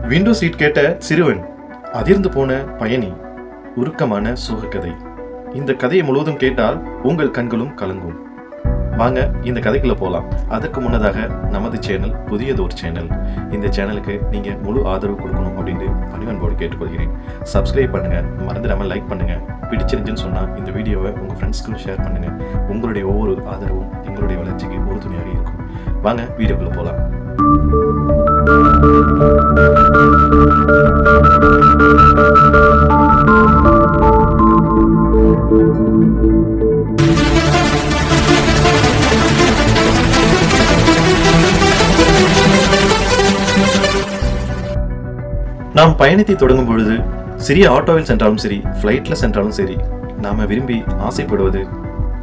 Window seat கேட்ட சிறுவன், அதிர்ந்து போன பயணி, உருக்கமான சோகக்கதை. இந்த கதையை முழுவதும் கேட்டால் உங்கள் கண்களும் கலங்கும். வாங்க இந்த கதைக்குள்ள போகலாம். அதற்கு முன்னதாக நமது சேனல் புதியதொரு சேனல். இந்த சேனலுக்கு நீங்க முழு ஆதரவு கொடுக்கணும் அப்படின்னு பணிவன்போடு கேட்டுக்கொள்கிறேன். சப்ஸ்கிரைப் பண்ணுங்க, மறந்துடாம லைக் பண்ணுங்க. பிடிச்சிருந்துன்னு சொன்னா இந்த வீடியோவை உங்க ஃப்ரெண்ட்ஸ்க்கும் ஷேர் பண்ணுங்க. உங்களுடைய ஒவ்வொரு ஆதரவும் எங்களுடைய வளர்ச்சிக்கு உறுதுணையாக இருக்கும். வாங்க வீடியோக்குள்ள போகலாம். நாம் பயணத்தை தொடங்கும் பொழுது சிறிய ஆட்டோவில் சென்றாலும் சரி, ஃப்ளைட்ல சென்றாலும் சரி, நாம விரும்பி ஆசைப்படுவது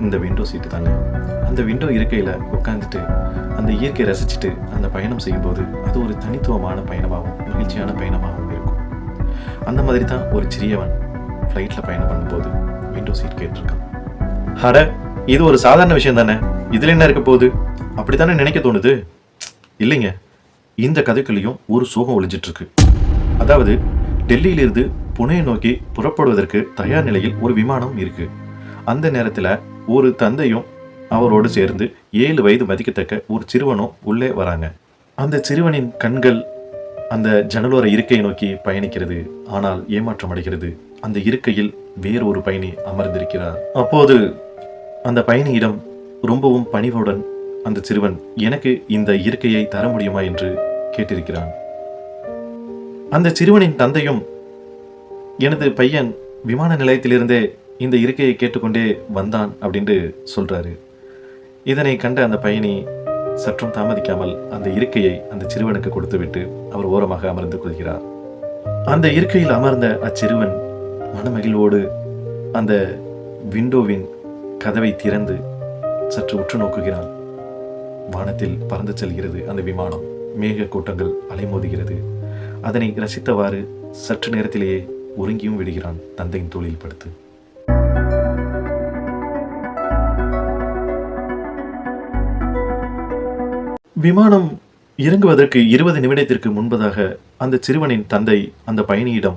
இந்த விண்டோ சீட்டு தாங்க. அந்த விண்டோ இருக்கையில உட்காந்துட்டு அந்த இயற்கையை ரசிச்சுட்டு அந்த பயணம் செய்யும்போது அது ஒரு தனித்துவமான பயணமாகவும் மகிழ்ச்சியான பயணமாகவும் இருக்கும். அந்த மாதிரி தான் ஒரு சிறியவன் ஃப்ளைட்ல பயணம் பண்ணும்போது விண்டோ சீட் கேட்டிருக்கான். அட, இது ஒரு சாதாரண விஷயம் தானே, இதுல என்ன இருக்க போகுது அப்படித்தானே நினைக்க தோணுது. இல்லைங்க, இந்த கதைக்குள்ளேயும் ஒரு சோகம் ஒளிஞ்சிட்டு இருக்கு. அதாவது டெல்லியிலிருந்து புனே நோக்கி புறப்படுவதற்கு தயார் நிலையில் ஒரு விமானம் இருக்கு. அந்த நேரத்துல ஒரு தந்தையும் அவரோடு சேர்ந்து 7 வயது மதிக்கத்தக்க ஒரு சிறுவனும் உள்ளே வராங்க. அந்த சிறுவனின் கண்கள் அந்த ஜன்னலோர இருக்கையை நோக்கி பயணிக்கிறது. ஆனால் ஏமாற்றம் அடைகிறது. அந்த இருக்கையில் வேறு ஒரு பயணி அமர்ந்திருக்கிறார். அப்போது அந்த பயணியிடம் ரொம்பவும் பணிவுடன் அந்த சிறுவன், எனக்கு இந்த இருக்கையை தர முடியுமா என்று கேட்டிருக்கிறான். அந்த சிறுவனின் தந்தையும், எனது பையன் விமான நிலையத்திலிருந்தே இந்த இருக்கையை கேட்டுக்கொண்டே வந்தான் அப்படின்னு சொல்றாரு. இதனை கண்ட அந்த பயணி சற்றும் தாமதிக்காமல் அந்த இருக்கையை அந்த சிறுவனுக்கு கொடுத்துவிட்டு அவர் ஓரமாக அமர்ந்து கொள்கிறார். அந்த இருக்கையில் அமர்ந்த அச்சிறுவன் மனமகிழ்வோடு அந்த விண்டோவின் கதவை திறந்து சற்று உற்று நோக்குகிறான். வானத்தில் பறந்து செல்கிறது அந்த விமானம். மேக கூட்டங்கள் அலைமோதுகிறது. அதனை ரசித்தவாறு சற்று நேரத்திலேயே உறங்கியும் விடுகிறான் தந்தையின் தோளில் படுத்து. விமானம் இறங்குவதற்கு 20 நிமிடத்திற்கு முன்பதாக அந்த சிறுவனின் தந்தை அந்த பயணியிடம்,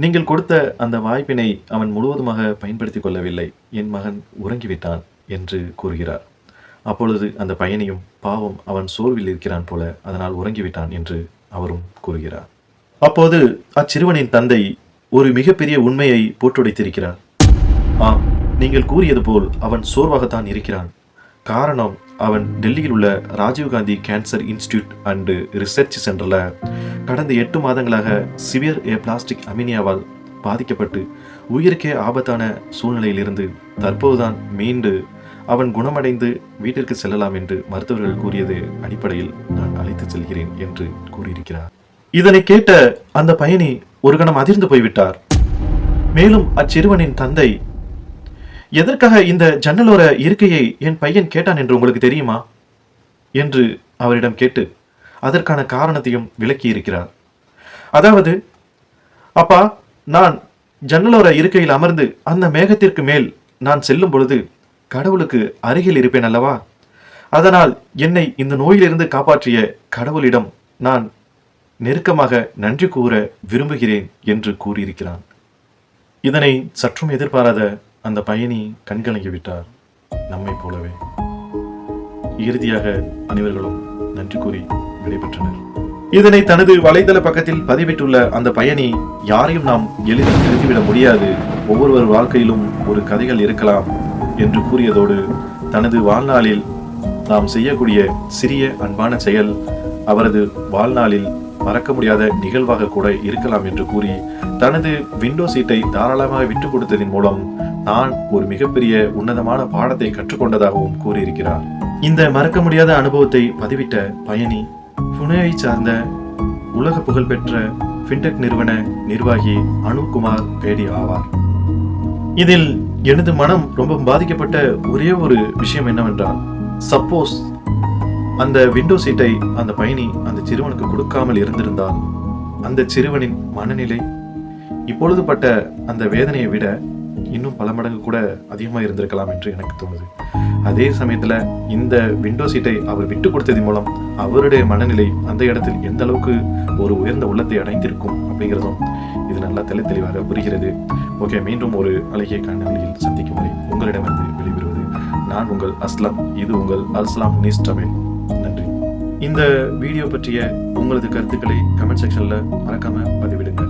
நீங்கள் கொடுத்த அந்த வாய்ப்பினை அவன் முழுவதுமாக பயன்படுத்திக் கொள்ளவில்லை, என் மகன் உறங்கிவிட்டான் என்று கூறுகிறார். அப்பொழுது அந்த பயணியும், பாவம், அவன் சோர்வில் இருக்கிறான் போல, அதனால் உறங்கிவிட்டான் என்று அவரும் கூறுகிறார். அப்போது அச்சிறுவனின் தந்தை ஒரு மிகப்பெரிய உண்மையை போட்டுடைத்திருக்கிறார். ஆம், நீங்கள் கூறியது போல் அவன் சோர்வாகத்தான் இருக்கிறான். காரணம், அவன் டெல்லியில் உள்ள Rajiv Gandhi cancer institute and research சென்டரில் கடந்த 8 மாதங்களாக சிவியர் பிளாஸ்டிக் அமினியாவால் பாதிக்கப்பட்டு உயிருக்கே ஆபத்தான சூழ்நிலையிலிருந்து தற்போதுதான் மீண்டு அவன் குணமடைந்து வீட்டிற்கு செல்லலாம் என்று மருத்துவர்கள் கூறியது அடிப்படையில் நான் அழைத்து செல்கிறேன் என்று கூறியிருக்கிறார். இதனை கேட்ட அந்த பயணி ஒரு கணம் அதிர்ந்து போய்விட்டார். மேலும் அச்சிறுவனின் தந்தை, எதற்காக இந்த ஜன்னலோர இருக்கையை என் பையன் கேட்டான் என்று உங்களுக்கு தெரியுமா என்று அவரிடம் கேட்டு அதற்கான காரணத்தையும் விளக்கி இருக்கிறார். அதாவது, அப்பா, நான் ஜன்னலோர இருக்கையில் அமர்ந்து அந்த மேகத்திற்கு மேல் நான் செல்லும் பொழுது கடவுளுக்கு அருகில் இருப்பேன் அல்லவா, அதனால் என்னை இந்த நோயிலிருந்து காப்பாற்றிய கடவுளிடம் நான் நெருக்கமாக நன்றி கூற விரும்புகிறேன் என்று கூறியிருக்கிறான். இதனை சற்றும் எதிர்பாராத அந்த பயணி கண்கலங்கி விட்டார், நம்மை போலவே. இறுதியாக அனைவர்களும் நன்றி கூறி விடைபெற்றனர். இதனை தனது வலைதள பக்கத்தில் பதிவிட்டுள்ள அந்த பயணி, யாரையும் நாம் எளிதில் நிறுத்திவிட முடியாது, ஒவ்வொருவர் வாழ்க்கையிலும் ஒரு கதைகள் இருக்கலாம் என்று கூறியதோடு, தனது வாழ்நாளில் நாம் செய்யக்கூடிய சிறிய அன்பான செயல் அவரது வாழ்நாளில் மறக்க முடியாத நிகழ்வாக கூட இருக்கலாம் என்று கூறி தனது விண்டோ சீட்டை தாராளமாக விட்டு கொடுத்ததின் மூலம் நான் ஒரு மிகப்பெரிய உன்னதமான பாடத்தை கற்றுக்கொண்டதாகவும் கூறியிருக்கிறார். இந்த மறக்க முடியாத அனுபவத்தை பதிவிட்ட பயணி புனேயை சார்ந்த உலக புகழ்பெற்ற ஃபின்டெக் நிறுவன நிர்வாகி அனுகுமார் பேடி ஆவார். இதில் எனது மனம் ரொம்ப பாதிக்கப்பட்ட ஒரே ஒரு விஷயம் என்னவென்றால், சப்போஸ் அந்த விண்டோ சீட்டை அந்த பயணி அந்த சிறுவனுக்கு கொடுக்காமல் இருந்திருந்தால் அந்த சிறுவனின் மனநிலை இப்பொழுது பட்ட அந்த வேதனையை விட இன்னும் பல மடங்கு கூட அதிகமாக இருந்திருக்கலாம் என்று எனக்கு தோணுது. அதே சமயத்தில் இந்த விண்டோ சீட்டை அவர் விட்டு கொடுத்ததன் மூலம் அவருடைய மனநிலை அந்த இடத்தில் எந்த அளவுக்கு ஒரு உயர்ந்த உள்ளத்தை அடைந்திருக்கும் அப்படிங்கிறதும் இது நல்லா தெளிவாக புரிகிறது. ஓகே, மீண்டும் ஒரு அழகிய காணொளியில் சந்திக்கும் வரை உங்களிடமிருந்து வெளிவருவது நான் உங்கள் அஸ்லாம். இது உங்கள் அஸ்லாம் நியூஸ் தமிழ். நன்றி. இந்த வீடியோ பற்றிய உங்களது கருத்துக்களை கமெண்ட் செக்ஷனில் மறக்காமல் பதிவிடுங்க.